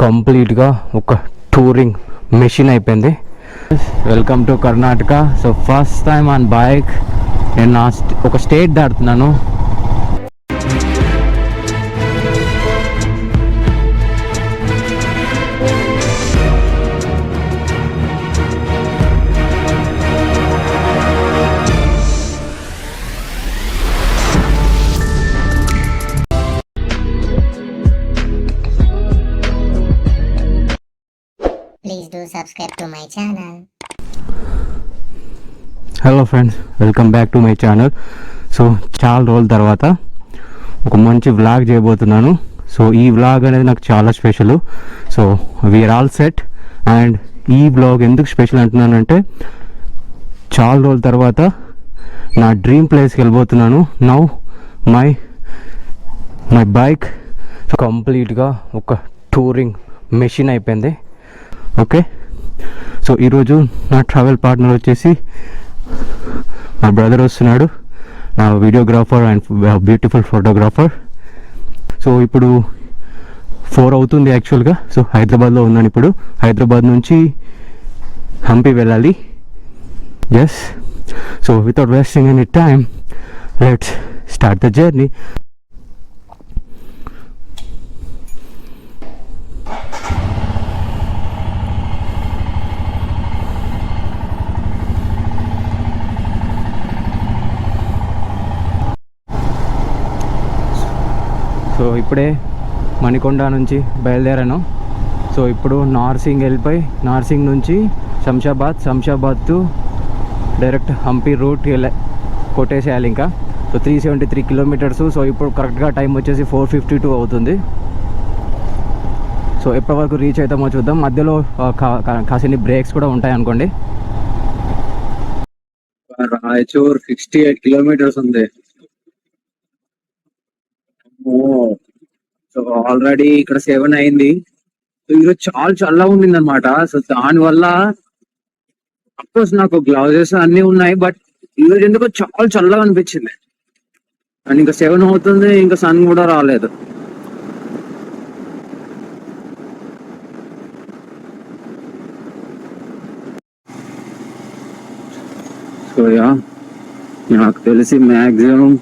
కంప్లీట్గా ఒక touring machine అయిపోయింది. Welcome to Karnataka. So first time on bike నేను ఒక స్టేట్ దాటుతున్నాను. Please do subscribe to my channel. Hello friends, welcome back to my channel. So చాలా రోజుల తర్వాత ఒక మంచి వ్లాగ్ చేయబోతున్నాను. సో ఈ వ్లాగ్ అనేది నాకు చాలా special. So we are all set. And ఈ వ్లాగ్ ఎందుకు స్పెషల్ అంటున్నానంటే, చాలా రోజుల తర్వాత నా డ్రీమ్ ప్లేస్కి వెళ్ళిపోతున్నాను. నౌ మై బైక్ కంప్లీట్గా ఒక టూరింగ్ మెషిన్ అయిపోయింది. ఓకే, సో ఈరోజు నా ట్రావెల్ పార్ట్నర్ వచ్చేసి నా బ్రదర్ వస్తున్నాడు, నా videographer and beautiful photographer. So ఇప్పుడు 4 అవుతుంది యాక్చువల్గా. సో హైదరాబాద్లో ఉన్నాను ఇప్పుడు. హైదరాబాద్ నుంచి హంపి వెళ్ళాలి. Yes, so without wasting any time let's start the journey. So ఇప్పుడే మణికొండ నుంచి బయలుదేరాను. సో ఇప్పుడు నార్సింగ్ వెళ్ళిపోయి, నార్సింగ్ నుంచి Shamshabad to direct Hampi route కొట్టేసేయాలి ఇంకా. So 373 kilometres. సో ఇప్పుడు కరెక్ట్గా టైం వచ్చేసి 4:52 అవుతుంది. సో ఎప్పటి వరకు రీచ్ అవుతామో చూద్దాం. మధ్యలో కాసిన్ని బ్రేక్స్ కూడా ఉంటాయి అనుకోండి. రాయచూర్ 68 కిలోమీటర్స్ ఉంది. సో ఆల్రెడీ ఇక్కడ 7 అయింది. సో ఈరోజు చాలా చల్లగా ఉండింది అనమాట. సో దాని వల్ల అఫ్కోర్స్ నాకు గ్లౌజెస్ అన్ని ఉన్నాయి, బట్ ఈరోజు ఎందుకో చాలా చల్లగా అనిపించింది. అండ్ ఇంకా 7 అవుతుంది, ఇంకా సన్ కూడా రాలేదు. సో యా, నాకు తెలిసి మ్యాక్సిమం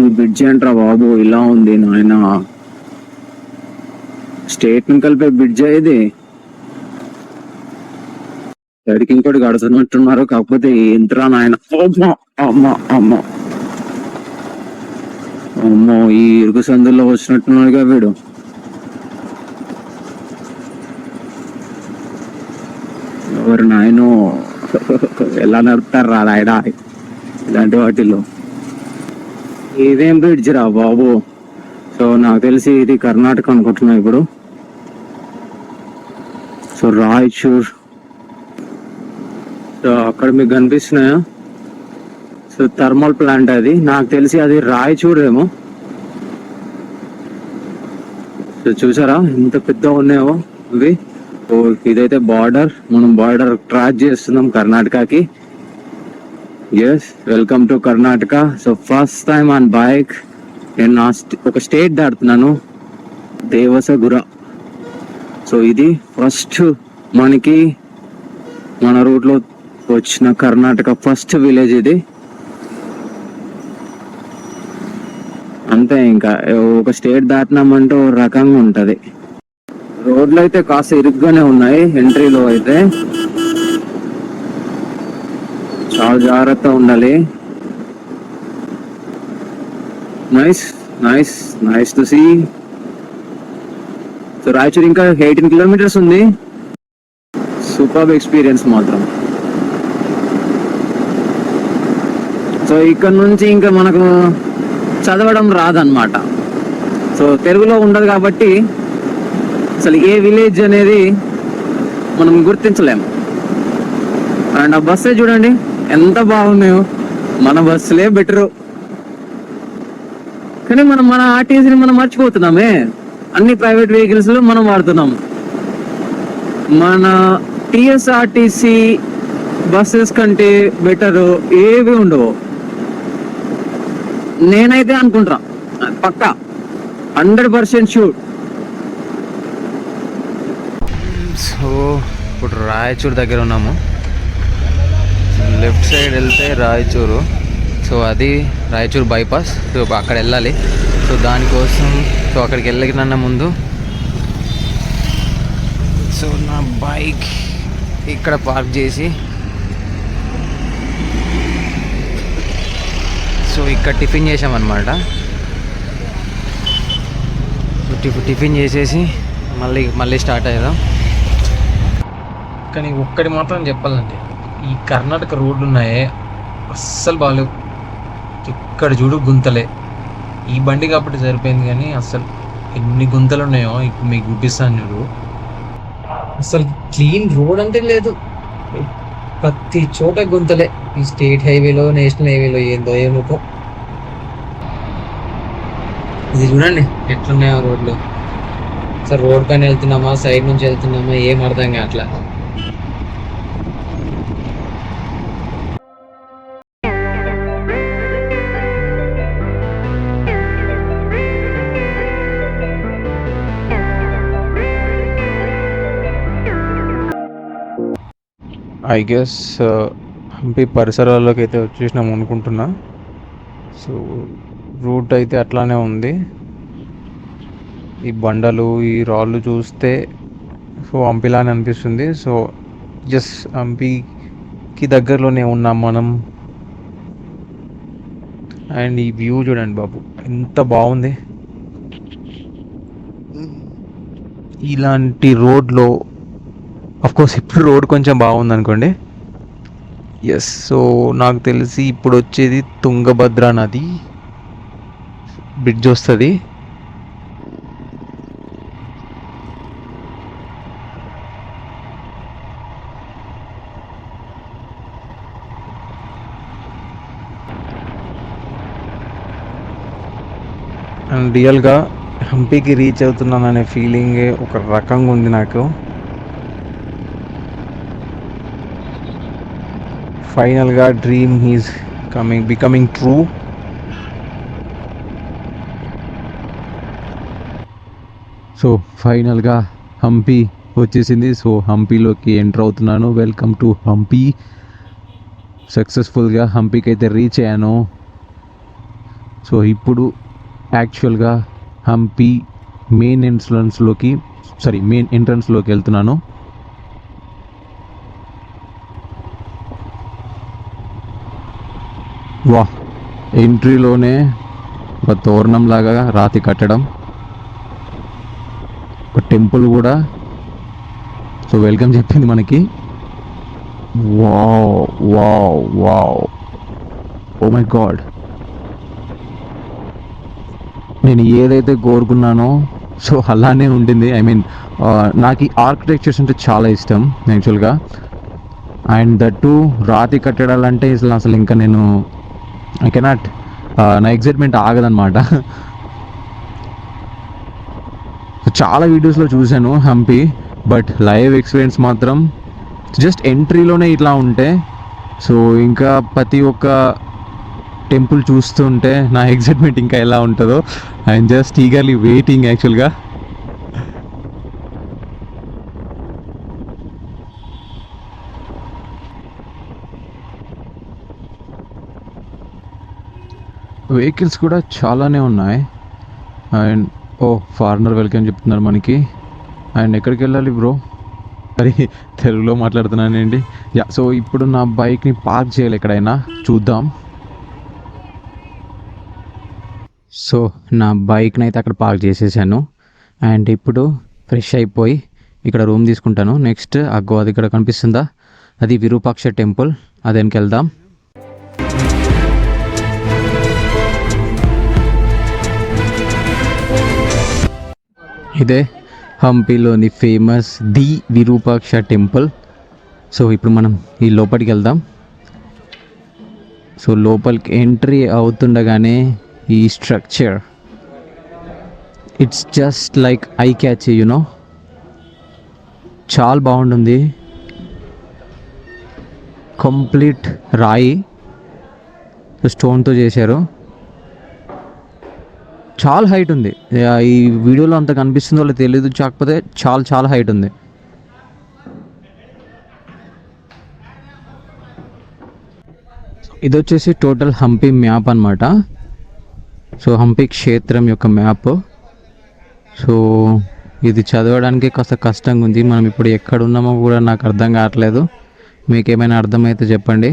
ఈ బ్రిడ్జ్ ఏంట్రా బాబు ఇలా ఉంది నాయన. స్టేట్ ని కలిపే బ్రిడ్జ్ ఇది. ఎడికి ఇంకోటి గడుతున్నట్టున్నారు, కాకపోతే ఏంట్రా నాయన. అమ్మో, ఈ ఇరుకు సందుల్లో వచ్చినట్టున్నాడుగా వీడు. ఎవరు నాయను, ఎలా నడుపుతారు రా నాయన ఇలాంటి వాటిల్లో. ఇదేం బ్రిడ్జ్ రా బాబు. సో నాకు తెలిసి ఇది కర్ణాటక అనుకుంటున్నా ఇప్పుడు. సో రాయచూర్, సో అక్కడ మీకు కనిపిస్తున్నాయా? సో థర్మల్ ప్లాంట్ అది. నాకు తెలిసి అది రాయచూర్ ఏమో. సో చూసారా ఎంత పెద్దగా ఉన్నాయో ఇవి. సో ఇదైతే బార్డర్. మనం బార్డర్ క్రాస్ చేస్తున్నాం కర్ణాటకకి. Yes, welcome to Karnataka. So first time on bike నేను ఒక స్టేట్ దాటుతున్నాను, దేవసగుర. సో ఇది ఫస్ట్ మనకి మన రూట్లో వచ్చిన కర్ణాటక ఫస్ట్ విలేజ్ ఇది. అంతే, ఇంకా ఒక స్టేట్ దాటినామంటే ఒక రకంగా ఉంటది. రోడ్లు అయితే కాస్త ఇరుగ్గానే ఉన్నాయి. ఎంట్రీలో అయితే చాలా జాగ్రత్త ఉండాలి. Nice to see. So Raichur ఇంకా 18 కిలోమీటర్స్ ఉంది. సూపర్ ఎక్స్పీరియన్స్ మాత్రం. సో ఇక్కడ నుంచి ఇంకా మనకు చదవడం రాదన్నమాట. సో తెలుగులో ఉండదు కాబట్టి అసలు ఏ విలేజ్ అనేది మనం గుర్తించలేము. అండ్ ఆ బస్సే చూడండి ఎంత బాగున్నాయో. మన బస్సులే బెటరు, కానీ మన ఆర్టీసీని మనం మర్చిపోతున్నామే. అన్ని ప్రైవేట్ వెహికల్స్ మనం వాడుతున్నాం. మన టిఎస్ఆర్టీసీ బస్సెస్ కంటే బెటర్ ఏవి ఉండవు నేనైతే అనుకుంటా. పక్కా 100% షూర్. సో ఇప్పుడు రాయచూరు దగ్గర ఉన్నాము. లెఫ్ట్ సైడ్ వెళ్తే రాయచూరు. సో అది రాయచూరు బైపాస్. సో అక్కడ వెళ్ళాలి. సో దానికోసం సో అక్కడికి వెళ్ళకన్నా ముందు సో నా బైక్ ఇక్కడ పార్క్ చేసి సో ఇక్కడ టిఫిన్ చేసామన్నమాట. టిఫిన్ చేసేసి మళ్ళీ స్టార్ట్ అయ్యాం. కానీ ఒక్కటి మాత్రం చెప్పాలంటే ఈ కర్ణాటక రోడ్లు ఉన్నాయే అస్సలు బాగాలేవు. ఇక్కడ చూడు గుంతలే. ఈ బండి కాబట్టి సరిపోయింది, కానీ అస్సలు ఎన్ని గుంతలు ఉన్నాయో ఇప్పుడు మీకు చూపిస్తాను చూడు. అసలు క్లీన్ రోడ్ అంటే లేదు, ప్రతి చోట గుంతలే. ఈ స్టేట్ హైవేలో నేషనల్ హైవేలో ఏందో ఏమో. ఇది చూడండి ఎట్లున్నాయో రోడ్లు. అసలు రోడ్ పైన వెళ్తున్నామా సైడ్ నుంచి వెళ్తున్నామా ఏం అర్థం కావట్లా. ఐ గెస్ హంపి పరిసరాల్లోకి అయితే వచ్చేసినాము అనుకుంటున్నా. సో రూట్ అయితే అట్లానే ఉంది. ఈ బండలు ఈ రాళ్ళు చూస్తే సో హంపిలానే అనిపిస్తుంది. సో జస్ట్ హంపికి దగ్గరలోనే ఉన్నాం మనం. అండ్ ఈ వ్యూ చూడండి బాబు ఎంత బాగుంది. ఇలాంటి రోడ్లో అఫ్కోర్స్ ఇప్పుడు రోడ్ కొంచెం బాగుంది అనుకోండి. ఎస్, సో నాకు తెలిసి ఇప్పుడు వచ్చేది తుంగభద్ర నది బ్రిడ్జ్ వస్తుంది. అండ్ రియల్గా హంపీకి రీచ్ అవుతున్నాననే ఫీలింగే ఒక రకంగా ఉంది నాకు. ఫైనల్గా dream is becoming true. So ఫైనల్గా హంపి వచ్చేసింది. సో హంపీలోకి ఎంటర్ అవుతున్నాను. Welcome to Hampi. సక్సెస్ఫుల్గా హంపీకి అయితే రీచ్ అయ్యాను. సో ఇప్పుడు యాక్చువల్గా హంపి మెయిన్ ఎంట్రన్స్లోకి వెళ్తున్నాను. వా, ఎంట్రీలోనే ఒక తోరణం లాగా రాతి కట్టడం, ఒక టెంపుల్ కూడా సో వెల్కమ్ చెప్పింది మనకి. Wow wow wow, oh my God. నేను ఏదైతే కోరుకున్నానో సో అలానే ఉండింది. ఐ మీన్ నాకు ఈ ఆర్కిటెక్చర్స్ అంటే చాలా ఇష్టం యాక్చువల్గా. అండ్ దట్టు రాతి కట్టడాలంటే అసలు ఇంకా నేను ఐ కెనాట్, నా ఎగ్జైట్మెంట్ ఆగదనమాట. చాలా వీడియోస్లో చూశాను హంపి, బట్ లైవ్ ఎక్స్పీరియన్స్ మాత్రం జస్ట్ ఎంట్రీలోనే ఇట్లా ఉంటే సో ఇంకా ప్రతి ఒక్క టెంపుల్ చూస్తుంటే నా ఎగ్జైట్మెంట్ ఇంకా ఎలా ఉంటుందో ఐఎమ్ జస్ట్ ఈగర్లీ వెయిటింగ్ యాక్చువల్గా. వెహికల్స్ కూడా చాలానే ఉన్నాయి. అండ్ ఫారినర్ వెల్కమ్ చెప్తున్నారు మనకి. అండ్ ఎక్కడికి వెళ్ళాలి బ్రో? మరి తెలుగులో మాట్లాడుతున్నానండి. యా, సో ఇప్పుడు నా బైక్ని పార్క్ చేయాలి ఎక్కడైనా, చూద్దాం. సో నా బైక్ని అయితే అక్కడ పార్క్ చేసేసాను. అండ్ ఇప్పుడు ఫ్రెష్ అయిపోయి ఇక్కడ రూమ్ తీసుకుంటాను. నెక్స్ట్ అది ఇక్కడ కనిపిస్తుందా, అది విరూపాక్ష టెంపుల్, అదేనికి వెళ్దాం. ఇదే హంపీలోని famous the Virupaksha temple. So ఇప్పుడు మనం ఈ లోపలికి వెళ్దాం. సో లోపలికి ఎంట్రీ అవుతుండగానే ఈ structure, it's just like I catch, you know, చాలా బాగుంటుంది. కంప్లీట్ రాయి స్టోన్తో చేశారు, చాలా హైట్ ఉంది. ఈ వీడియోలో అంత కనిపిస్తుందో తెలియదు, కాకపోతే చాలా చాలా హైట్ ఉంది. ఇది వచ్చేసి టోటల్ హంపి మ్యాప్ అనమాట. సో హంపి క్షేత్రం యొక్క మ్యాప్. సో ఇది చదవడానికి కాస్త కష్టంగా ఉంది. మనం ఇప్పుడు ఎక్కడ ఉన్నామో కూడా నాకు అర్థం కావట్లేదు. మీకు ఏమైనా అర్థమైతే చెప్పండి.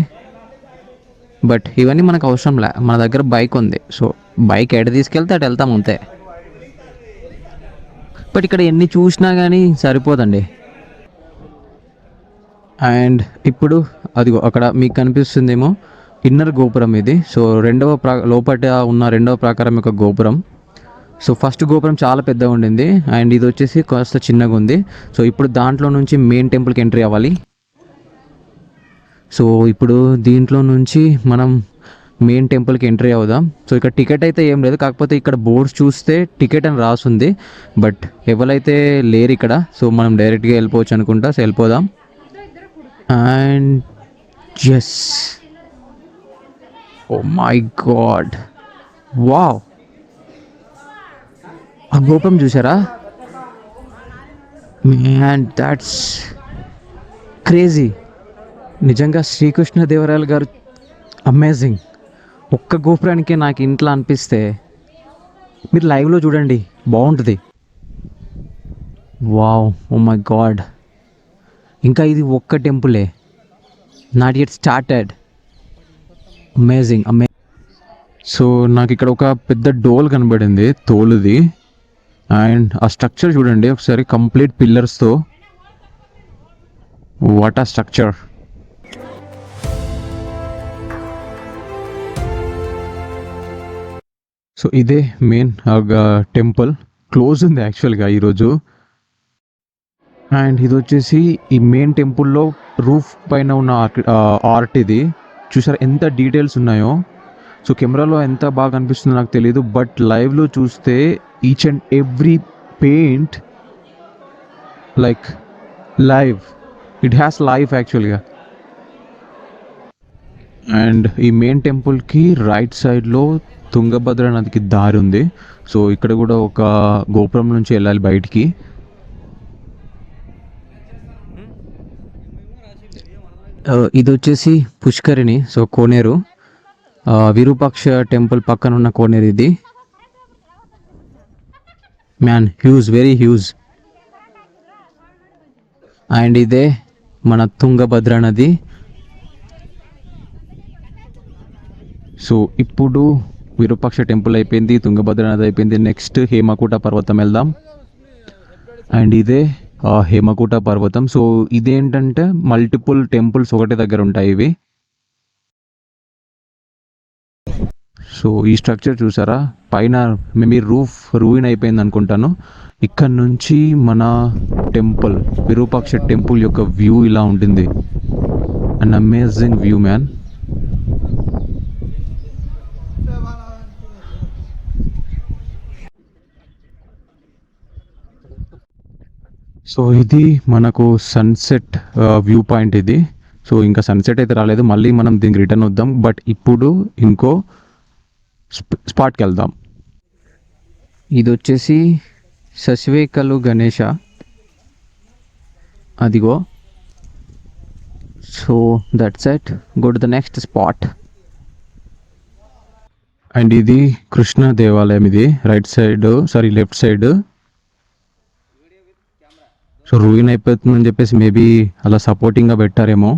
బట్ ఇవన్నీ మనకు అవసరం లే, మన దగ్గర బైక్ ఉంది. సో బైక్ ఎడ తీసుకెళ్తే అటు వెళ్తాం అంతే. బట్ ఇక్కడ ఎన్ని చూసినా కానీ సరిపోదండి. అండ్ ఇప్పుడు అదిగో అక్కడ మీకు కనిపిస్తుందేమో ఇన్నర్ గోపురం ఇది. సో లోపల ఉన్న రెండవ ప్రాకారం యొక్క గోపురం. సో ఫస్ట్ గోపురం చాలా పెద్దగా ఉండింది అండ్ ఇది వచ్చేసి కాస్త చిన్నగా ఉంది. సో ఇప్పుడు దాంట్లో నుంచి మెయిన్ టెంపుల్కి ఎంట్రీ అవ్వాలి. సో ఇప్పుడు దీంట్లో నుంచి మనం మెయిన్ టెంపుల్కి ఎంట్రీ అవుదాం. సో ఇక్కడ టికెట్ అయితే ఏం లేదు, కాకపోతే ఇక్కడ బోర్డ్స్ చూస్తే టికెట్ అని రాసుంది. బట్ ఎవరైతే లేరు ఇక్కడ, సో మనం డైరెక్ట్గా వెళ్ళిపోవచ్చు అనుకుంటా. సో వెళ్ళిపోదాం. And yes, oh my God, wow, ఆ గోపురం చూసారా మ్యాన్, దాట్స్ క్రేజీ. నిజంగా శ్రీకృష్ణదేవరాయలు గారు అమేజింగ్. ఒక్క గోపురానికే నాకు ఇంట్లో అనిపిస్తే మీరు లైవ్లో చూడండి, బాగుంటుంది. Wow, oh my god. ఇంకా ఇది ఒక్క టెంపులే, not yet started. Amazing. So నాకు ఇక్కడ ఒక పెద్ద డోల్ కనబడింది, తోలుది. అండ్ ఆ స్ట్రక్చర్ చూడండి ఒకసారి, కంప్లీట్ పిల్లర్స్తో. వాట్ ఆ స్ట్రక్చర్. సో ఇదే మెయిన్ టెంపుల్. క్లోజ్ ఉంది యాక్చువల్గా ఈరోజు. అండ్ ఇది వచ్చేసి ఈ మెయిన్ టెంపుల్లో రూఫ్ పైన ఉన్న ఆర్ట్. ఇది చూసారా ఎంత డీటెయిల్స్ ఉన్నాయో. సో కెమెరాలో ఎంత బాగా అనిపిస్తుందో నాకు తెలియదు, బట్ లైవ్లో చూస్తే each and every paint like live, it has life యాక్చువల్గా. అండ్ ఈ మెయిన్ టెంపుల్కి రైట్ సైడ్లో తుంగభద్ర నదికి దారి ఉంది. సో ఇక్కడ కూడా ఒక గోపురం నుంచి వెళ్ళాలి బయటికి. ఇది వచ్చేసి పుష్కరిణి, సో కోనేరు. విరూపాక్ష టెంపుల్ పక్కన ఉన్న కోనేరు ఇది. Man, huge, very huge. And ఇదే మన తుంగభద్ర నది. సో ఇప్పుడు విరూపాక్ష టెంపుల్ అయిపోయింది, తుంగభద్ర నది అయిపోయింది. నెక్స్ట్ హేమకూట పర్వతం వెళ్దాం. అండ్ ఇదే హేమకూట పర్వతం. సో ఇదేంటంటే మల్టిపుల్ టెంపుల్స్ ఒకటే దగ్గర ఉంటాయి ఇవి. సో ఈ స్ట్రక్చర్ చూసారా, పైన మేబీ రూఫ్ రూయిన్ అయిపోయింది అనుకుంటాను. ఇక్కడ నుంచి మన టెంపుల్, విరూపాక్ష టెంపుల్ యొక్క వ్యూ ఇలా ఉంటుంది. An amazing view man. So ఇది మనకు సన్సెట్ వ్యూ పాయింట్ ఇది. సో ఇంకా సన్సెట్ అయితే రాలేదు, మళ్ళీ మనం దీనికి రిటర్న్ వద్దాం. బట్ ఇప్పుడు ఇంకో స్పాట్కి వెళ్దాం. ఇది వచ్చేసి శశివేకలు గణేష, అదిగో. So that's it, go to the next spot. And ఇది కృష్ణ దేవాలయం. ఇది right side, sorry left side. So ruin అయిపోతుందని చెప్పేసి మేబీ అలా సపోర్టింగ్గా పెట్టారేమో.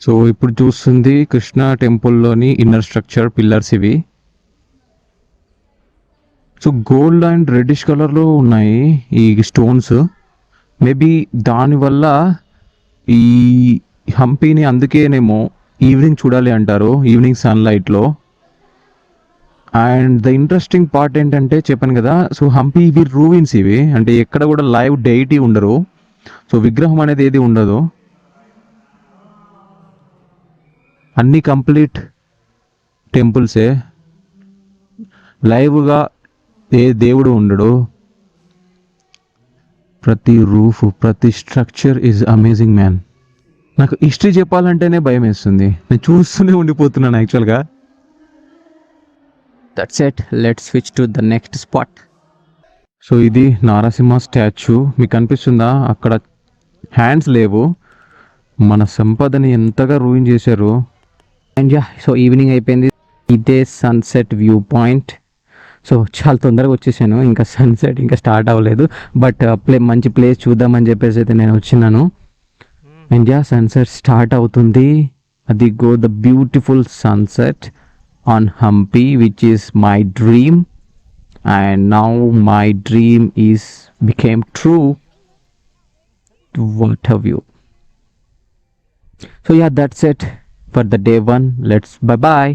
సో ఇప్పుడు చూస్తుంది కృష్ణ టెంపుల్లోని ఇన్నర్ స్ట్రక్చర్, పిల్లర్స్ ఇవి. సో గోల్డ్ అండ్ రెడ్డిష్ కలర్లో ఉన్నాయి ఈ స్టోన్స్. మేబీ దానివల్ల ఈ హంపీని అందుకేనేమో ఈవినింగ్ చూడాలి అంటారు, ఈవినింగ్ సన్లైట్లో. అండ్ ద ఇంట్రెస్టింగ్ పార్ట్ ఏంటంటే చెప్పాను కదా, సో హంపీ ఇవి రూయిన్స్, ఇవి అంటే ఎక్కడ కూడా లైవ్ డెయిటీ ఉండరు. సో విగ్రహం అనేది ఏది ఉండదు, అన్నీ కంప్లీట్ టెంపుల్సే. లైవ్గా ఏ దేవుడు ఉండడు. ప్రతి రూఫ్, ప్రతి స్ట్రక్చర్ ఈజ్ అమేజింగ్ మ్యాన్. నాకు హిస్టరీ చెప్పాలంటేనే భయం వేస్తుంది, నేను చూస్తూనే ఉండిపోతున్నాను యాక్చువల్గా. That's it, let's switch to the next spot. So ఇది నారసింహ స్టాచ్యూ, మీకు కనిపిస్తుందా? అక్కడ హ్యాండ్స్ లేవు, మన సంపదని ఎంతగా రూయిన్ చేశారు. అండ్ యా, సో ఈవినింగ్ అయిపోయింది. ఇదే సన్సెట్ వ్యూ పాయింట్. సో చాలా తొందరగా వచ్చేసాను, ఇంకా సన్సెట్ ఇంకా స్టార్ట్ అవ్వలేదు. బట్ మంచి ప్లేస్ చూద్దామని చెప్పేసి అయితే నేను వచ్చినాను. అండ్ యా, సన్సెట్ స్టార్ట్ అవుతుంది. అది go the beautiful sunset on Hampi, which is my dream. And now my dream is became true. What a view. So yeah, that's it for the day one. Let's bye bye.